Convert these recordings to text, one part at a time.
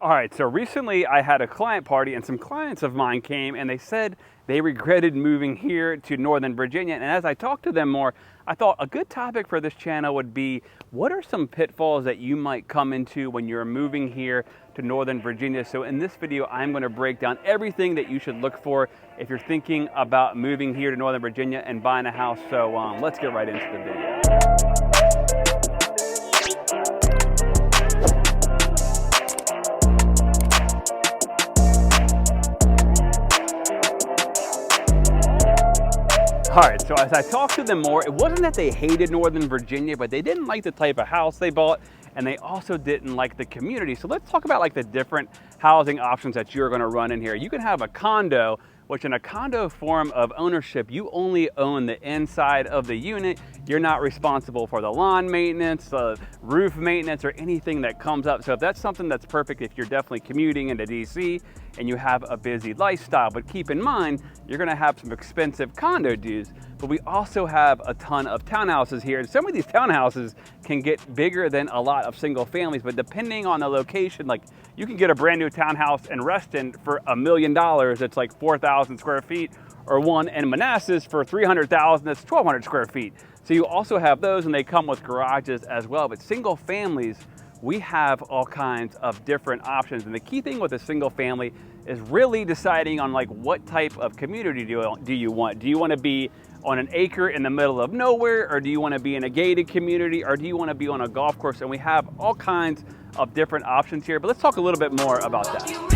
All right, so recently I had a client party and some clients of mine came and they said they regretted moving here to Northern Virginia. And as I talked to them more, I thought a good topic for this channel would be, what are some pitfalls that you might come into when you're moving here to Northern Virginia? So in this video, I'm going to break down everything that you should look for if you're thinking about moving here to Northern Virginia and buying a house. So let's get right into the video. All right, so as I talked to them more, it wasn't that they hated Northern Virginia, but they didn't like the type of house they bought, and they also didn't like the community. So let's talk about like the different housing options that you're gonna run in here. You can have a condo, which in a condo form of ownership, you only own the inside of the unit. You're not responsible for the lawn maintenance, the roof maintenance, or anything that comes up. So if that's something that's perfect, if you're definitely commuting into DC and you have a busy lifestyle, but keep in mind, you're gonna have some expensive condo dues. But we also have a ton of townhouses here. And some of these townhouses can get bigger than a lot of single families, but depending on the location, like you can get a brand new townhouse in Reston for $1 million. It's like 4,000 square feet, or one in Manassas for 300,000, that's 1,200 square feet. So you also have those, and they come with garages as well. But single families, we have all kinds of different options. And the key thing with a single family is really deciding on like what type of community do you want? Do you want to be on an acre in the middle of nowhere, or do you want to be in a gated community, or do you want to be on a golf course? And we have all kinds of different options here, but let's talk a little bit more about that.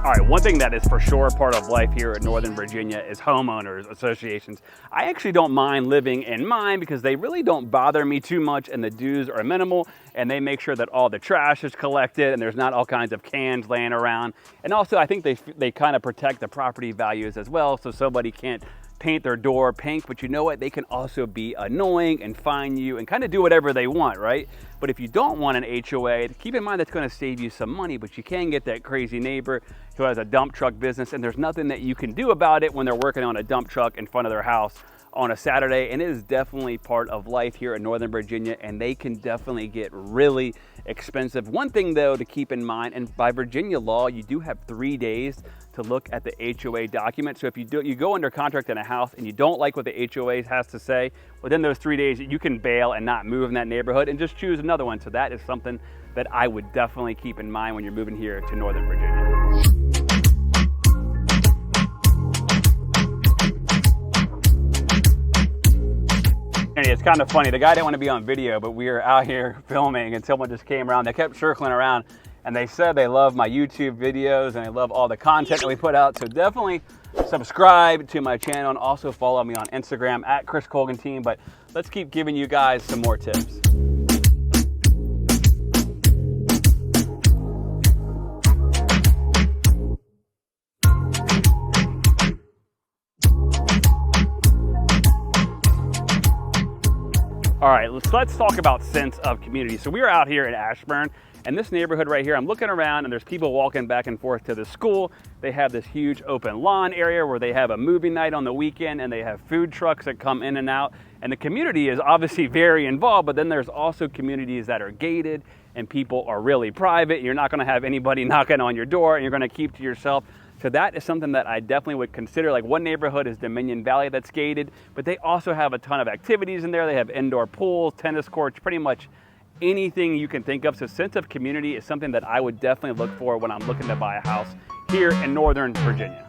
All right, one thing that is for sure part of life here in Northern Virginia is homeowners associations. I actually don't mind living in mine because they really don't bother me too much, and the dues are minimal, and they make sure that all the trash is collected and there's not all kinds of cans laying around. And also I think they kind of protect the property values as well, so somebody can't paint their door pink, but you know what? They can also be annoying and fine you and kind of do whatever they want, right? But if you don't want an HOA, keep in mind that's going to save you some money, but you can get that crazy neighbor who has a dump truck business, and there's nothing that you can do about it when they're working on a dump truck in front of their house on a Saturday. And it is definitely part of life here in Northern Virginia, and they can definitely get really expensive. One thing though to keep in mind, and by Virginia law, you do have 3 days to look at the HOA document. So if you go under contract in a house and you don't like what the HOA has to say, within those 3 days, you can bail and not move in that neighborhood and just choose another one. So that is something that I would definitely keep in mind when you're moving here to Northern Virginia. And it's kind of funny, the guy didn't want to be on video, but we were out here filming and someone just came around. They kept circling around and they said they love my YouTube videos and they love all the content that we put out. So definitely subscribe to my channel and also follow me on Instagram at Chris Colgan Team. But let's keep giving you guys some more tips. All right, let's talk about sense of community. So we are out here in Ashburn, and this neighborhood right here, I'm looking around and there's people walking back and forth to the school. They have this huge open lawn area where they have a movie night on the weekend, and they have food trucks that come in and out. And the community is obviously very involved, but then there's also communities that are gated and people are really private. You're not gonna have anybody knocking on your door, and you're gonna keep to yourself. So that is something that I definitely would consider. Like one neighborhood is Dominion Valley that's gated, but they also have a ton of activities in there. They have indoor pools, tennis courts, pretty much anything you can think of. So sense of community is something that I would definitely look for when I'm looking to buy a house here in Northern Virginia.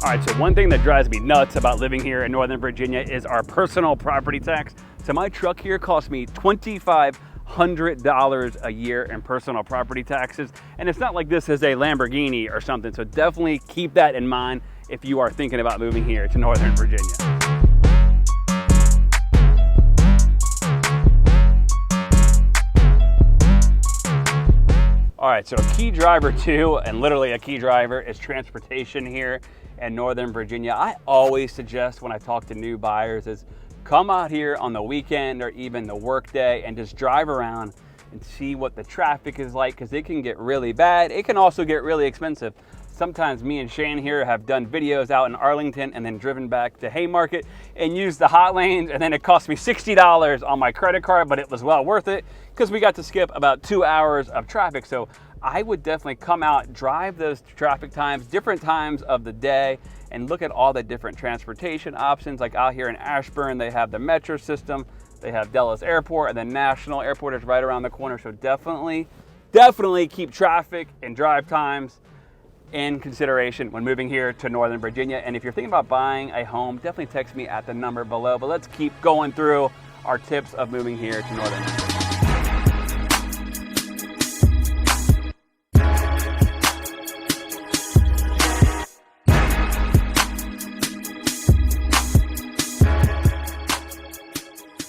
All right, so one thing that drives me nuts about living here in Northern Virginia is our personal property tax. So my truck here costs me $2,500 a year in personal property taxes. And it's not like this is a Lamborghini or something. So definitely keep that in mind if you are thinking about moving here to Northern Virginia. All right, so a key driver too, and literally a key driver, is transportation here in Northern Virginia. I always suggest when I talk to new buyers is come out here on the weekend or even the work day and just drive around and see what the traffic is like, because it can get really bad. It can also get really expensive. Sometimes me and Shane here have done videos out in Arlington and then driven back to Haymarket and used the hot lanes, and then it cost me $60 on my credit card, but it was well worth it because we got to skip about 2 hours of traffic. So I would definitely come out, drive those traffic times, different times of the day, and look at all the different transportation options. Like out here in Ashburn, they have the metro system, they have Dulles Airport, and then National Airport is right around the corner. So definitely keep traffic and drive times in consideration when moving here to Northern Virginia. And if you're thinking about buying a home, definitely text me at the number below. But let's keep going through our tips of moving here to Northern Virginia.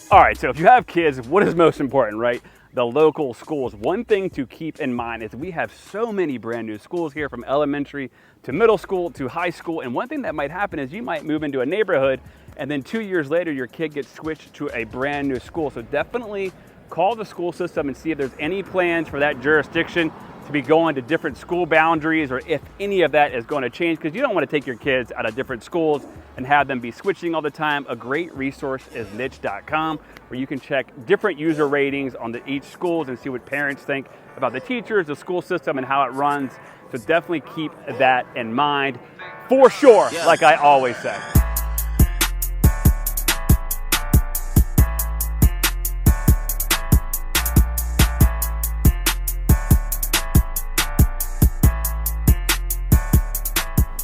All right, so if you have kids, what is most important, right? The local schools. One thing to keep in mind is we have so many brand new schools here, from elementary to middle school to high school. And one thing that might happen is you might move into a neighborhood and then 2 years later, your kid gets switched to a brand new school. So definitely call the school system and see if there's any plans for that jurisdiction to be going to different school boundaries, or if any of that is going to change, because you don't want to take your kids out of different schools and have them be switching all the time. A great resource is niche.com, where you can check different user ratings on each schools and see what parents think about the teachers, the school system, and how it runs. So definitely keep that in mind for sure, like I always say.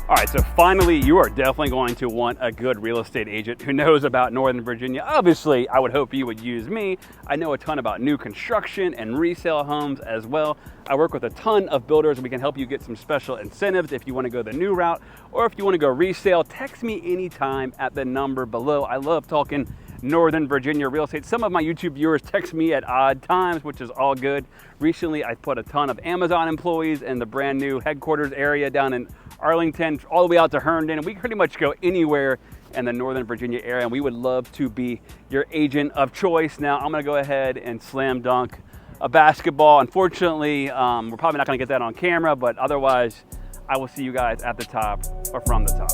All right, so finally, you are definitely going to want a good real estate agent who knows about Northern Virginia. Obviously, I would hope you would use me. I know a ton about new construction and resale homes as well. I work with a ton of builders. We can help you get some special incentives if you want to go the new route, or if you want to go resale. Text me anytime at the number below. I love talking Northern Virginia real estate. Some of my YouTube viewers text me at odd times, which is all good. Recently, I put a ton of Amazon employees in the brand new headquarters area down in Arlington, all the way out to Herndon, and we pretty much go anywhere in the Northern Virginia area, and we would love to be your agent of choice. Now, I'm gonna go ahead and slam dunk a basketball. Unfortunately, we're probably not gonna get that on camera, but otherwise, I will see you guys at the top or from the top.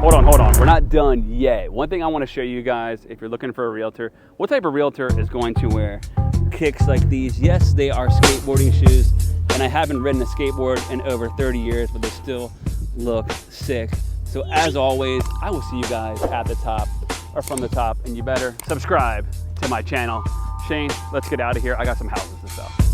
Hold on, we're not done yet. One thing I wanna show you guys, if you're looking for a realtor, what type of realtor is going to wear kicks like these? Yes, they are skateboarding shoes, and I haven't ridden a skateboard in over 30 years, but they still look sick. So as always, I will see you guys at the top or from the top, and you better subscribe to my channel. Shane, let's get out of here. I got some houses to sell.